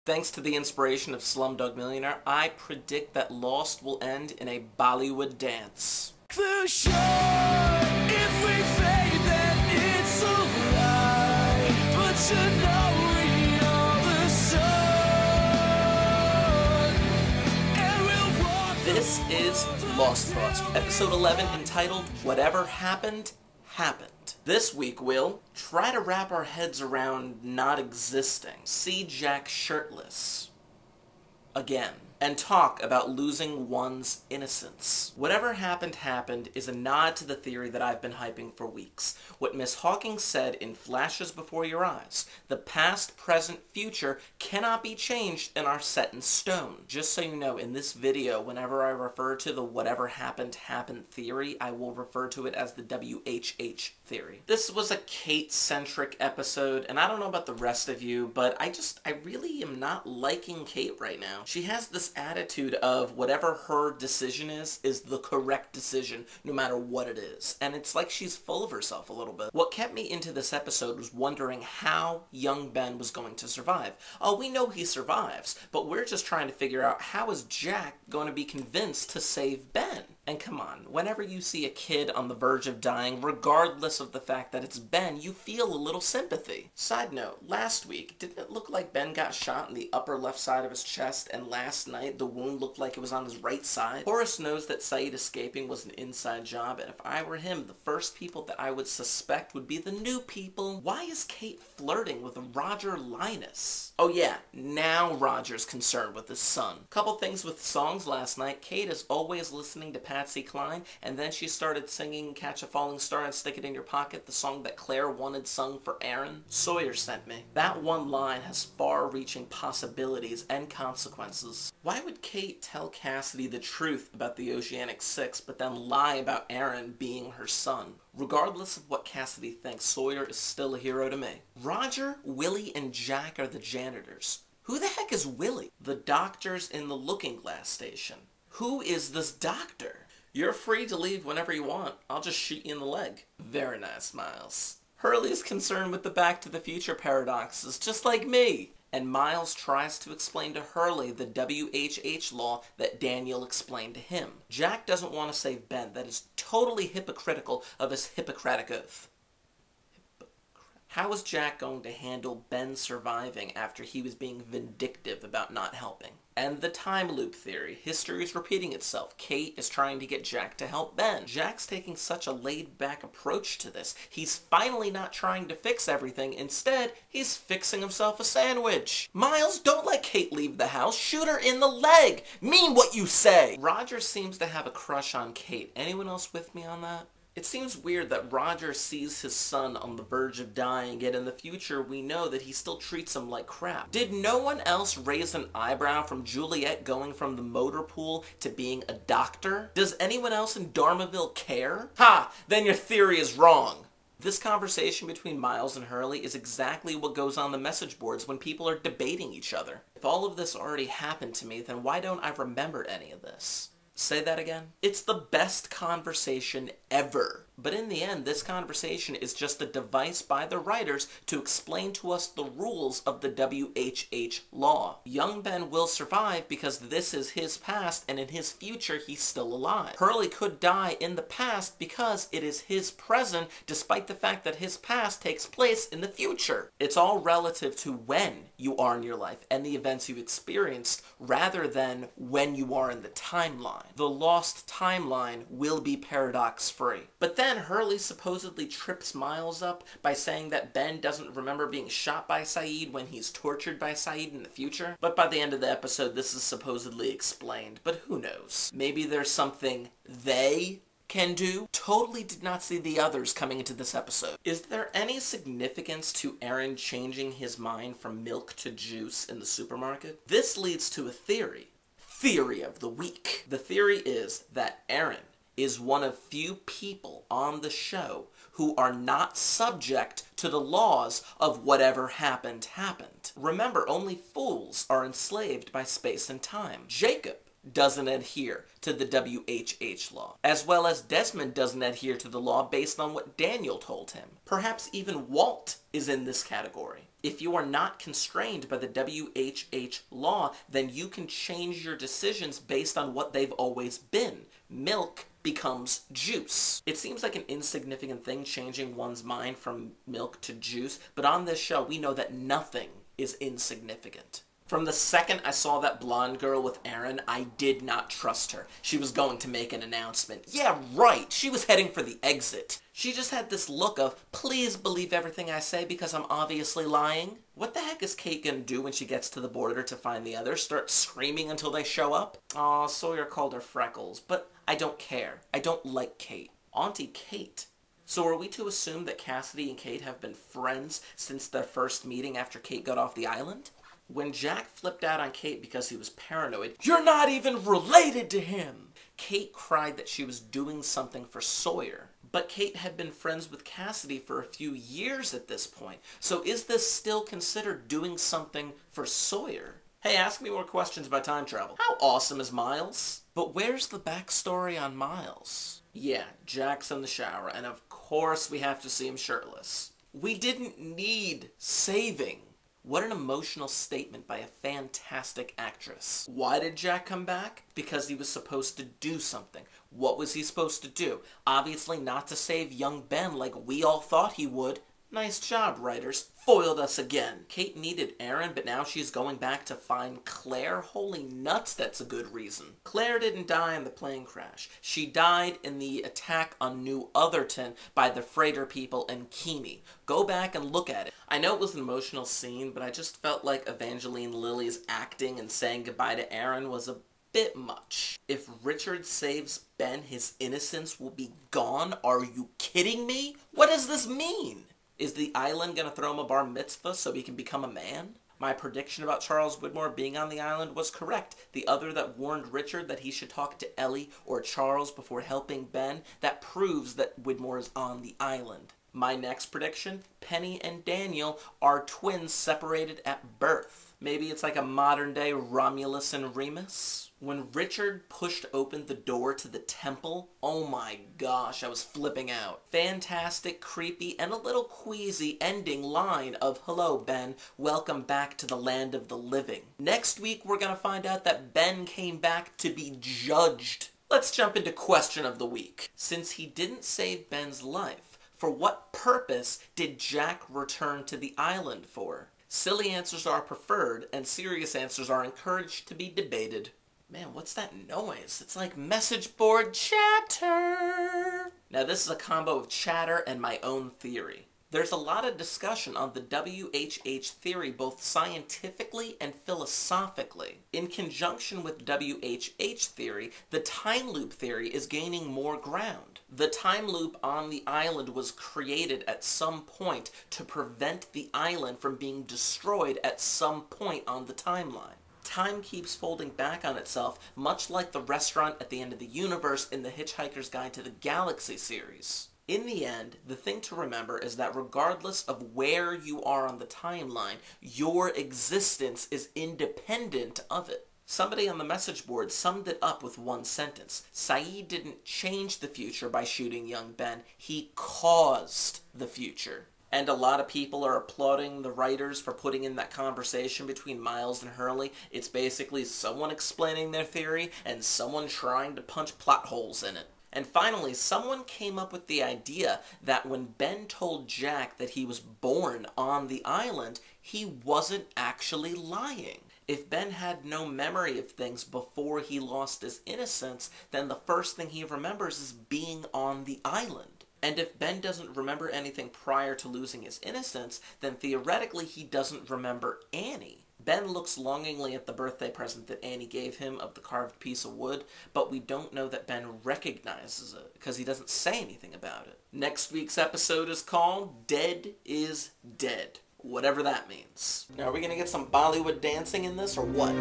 Thanks to the inspiration of Slumdog Millionaire, I predict that Lost will end in a Bollywood dance. If we fade, then it's a lie. But you know we are the sun, and we'll walk. This is Lost Thoughts, episode 11, entitled Whatever Happened, Happened. This week we'll try to wrap our heads around not existing, see Jack shirtless again, and talk about losing one's innocence. Whatever happened, happened is a nod to the theory that I've been hyping for weeks. What Miss Hawking said in flashes before your eyes. The past, present, future cannot be changed and are set in stone. Just so you know, in this video, whenever I refer to the whatever happened, happened theory, I will refer to it as the WHH theory. This was a Kate-centric episode, and I don't know about the rest of you, but I really am not liking Kate right now. She has this attitude of whatever her decision is the correct decision, no matter what it is. And it's like she's full of herself a little bit. What kept me into this episode was wondering how young Ben was going to survive. Oh, we know he survives, but we're just trying to figure out how is Jack going to be convinced to save Ben? And come on, whenever you see a kid on the verge of dying, regardless of the fact that it's Ben, you feel a little sympathy. Side note, last week, didn't it look like Ben got shot in the upper left side of his chest, and last night the wound looked like it was on his right side? Horace knows that Saeed escaping was an inside job, and if I were him, the first people that I would suspect would be the new people. Why is Kate flirting with Roger Linus? Oh yeah, now Roger's concerned with his son. Couple things with songs last night. Kate is always listening to Patsy Cline, and then she started singing Catch a Falling Star and Stick It in Your Pocket, the song that Claire wanted sung for Aaron. Sawyer sent me. That one line has far-reaching possibilities and consequences. Why would Kate tell Cassidy the truth about the Oceanic Six, but then lie about Aaron being her son? Regardless of what Cassidy thinks, Sawyer is still a hero to me. Roger, Willie, and Jack are the janitors. Who the heck is Willie? The doctor's in the looking glass station. Who is this doctor? You're free to leave whenever you want. I'll just shoot you in the leg. Very nice, Miles. Hurley's concerned with the Back to the Future paradoxes, just like me. And Miles tries to explain to Hurley the WHH law that Daniel explained to him. Jack doesn't want to save Ben. That is totally hypocritical of his Hippocratic oath. How is Jack going to handle Ben surviving after he was being vindictive about not helping? And the time loop theory. History is repeating itself. Kate is trying to get Jack to help Ben. Jack's taking such a laid-back approach to this. He's finally not trying to fix everything. Instead, he's fixing himself a sandwich. Miles, don't let Kate leave the house. Shoot her in the leg. Mean what you say. Roger seems to have a crush on Kate. Anyone else with me on that? It seems weird that Roger sees his son on the verge of dying, yet in the future we know that he still treats him like crap. Did no one else raise an eyebrow from Juliet going from the motor pool to being a doctor? Does anyone else in Dharmaville care? Ha! Then your theory is wrong. This conversation between Miles and Hurley is exactly what goes on the message boards when people are debating each other. If all of this already happened to me, then why don't I remember any of this? Say that again? It's the best conversation ever. But in the end, this conversation is just a device by the writers to explain to us the rules of the WHH law. Young Ben will survive because this is his past, and in his future, he's still alive. Hurley could die in the past because it is his present, despite the fact that his past takes place in the future. It's all relative to when you are in your life and the events you experienced, rather than when you are in the timeline. The lost timeline will be paradox-free. But then Hurley supposedly trips Miles up by saying that Ben doesn't remember being shot by Saeed when he's tortured by Saeed in the future. But by the end of the episode, this is supposedly explained. But who knows? Maybe there's something they can do. Totally did not see the others coming into this episode. Is there any significance to Aaron changing his mind from milk to juice in the supermarket? This leads to a theory. Theory of the week. The theory is that Aaron is one of few people on the show who are not subject to the laws of whatever happened, happened. Remember, only fools are enslaved by space and time. Jacob doesn't adhere to the WHH law, as well as Desmond doesn't adhere to the law based on what Daniel told him. Perhaps even Walt is in this category. If you are not constrained by the WHH law, then you can change your decisions based on what they've always been. Milk becomes juice. It seems like an insignificant thing changing one's mind from milk to juice, but on this show we know that nothing is insignificant. From the second I saw that blonde girl with Aaron, I did not trust her. She was going to make an announcement. Yeah, right, she was heading for the exit. She just had this look of, please believe everything I say because I'm obviously lying. What the heck is Kate gonna do when she gets to the border to find the others? Start screaming until they show up? Aw, Sawyer called her Freckles, but I don't care. I don't like Kate. Auntie Kate. So are we to assume that Cassidy and Kate have been friends since their first meeting after Kate got off the island? When Jack flipped out on Kate because he was paranoid, "You're not even related to him!" Kate cried that she was doing something for Sawyer. But Kate had been friends with Cassidy for a few years at this point, so is this still considered doing something for Sawyer? Hey, ask me more questions about time travel. How awesome is Miles? But where's the backstory on Miles? Yeah, Jack's in the shower, and of course we have to see him shirtless. We didn't need saving. What an emotional statement by a fantastic actress. Why did Jack come back? Because he was supposed to do something. What was he supposed to do? Obviously not to save young Ben like we all thought he would. Nice job, writers. Foiled us again. Kate needed Aaron, but now she's going back to find Claire? Holy nuts, that's a good reason. Claire didn't die in the plane crash. She died in the attack on New Otherton by the freighter people and Keamy. Go back and look at it. I know it was an emotional scene, but I just felt like Evangeline Lilly's acting and saying goodbye to Aaron was a bit much. If Richard saves Ben, his innocence will be gone? Are you kidding me? What does this mean? Is the island gonna throw him a bar mitzvah so he can become a man? My prediction about Charles Widmore being on the island was correct. The other that warned Richard that he should talk to Ellie or Charles before helping Ben, that proves that Widmore is on the island. My next prediction, Penny and Daniel are twins separated at birth. Maybe it's like a modern-day Romulus and Remus. When Richard pushed open the door to the temple, oh my gosh, I was flipping out. Fantastic, creepy, and a little queasy ending line of, "Hello, Ben, welcome back to the land of the living." Next week, we're gonna find out that Ben came back to be judged. Let's jump into question of the week. Since he didn't save Ben's life, for what purpose did Jack return to the island for? Silly answers are preferred, and serious answers are encouraged to be debated. Man, what's that noise? It's like message board chatter. Now this is a combo of chatter and my own theory. There's a lot of discussion on the WHH theory both scientifically and philosophically. In conjunction with WHH theory, the time loop theory is gaining more ground. The time loop on the island was created at some point to prevent the island from being destroyed at some point on the timeline. Time keeps folding back on itself, much like the restaurant at the end of the universe in the Hitchhiker's Guide to the Galaxy series. In the end, the thing to remember is that regardless of where you are on the timeline, your existence is independent of it. Somebody on the message board summed it up with one sentence. Saeed didn't change the future by shooting young Ben, he caused the future. And a lot of people are applauding the writers for putting in that conversation between Miles and Hurley. It's basically someone explaining their theory and someone trying to punch plot holes in it. And finally, someone came up with the idea that when Ben told Jack that he was born on the island, he wasn't actually lying. If Ben had no memory of things before he lost his innocence, then the first thing he remembers is being on the island. And if Ben doesn't remember anything prior to losing his innocence, then theoretically he doesn't remember Annie. Ben looks longingly at the birthday present that Annie gave him of the carved piece of wood, but we don't know that Ben recognizes it, because he doesn't say anything about it. Next week's episode is called Dead is Dead, whatever that means. Now, are we going to get some Bollywood dancing in this, or what?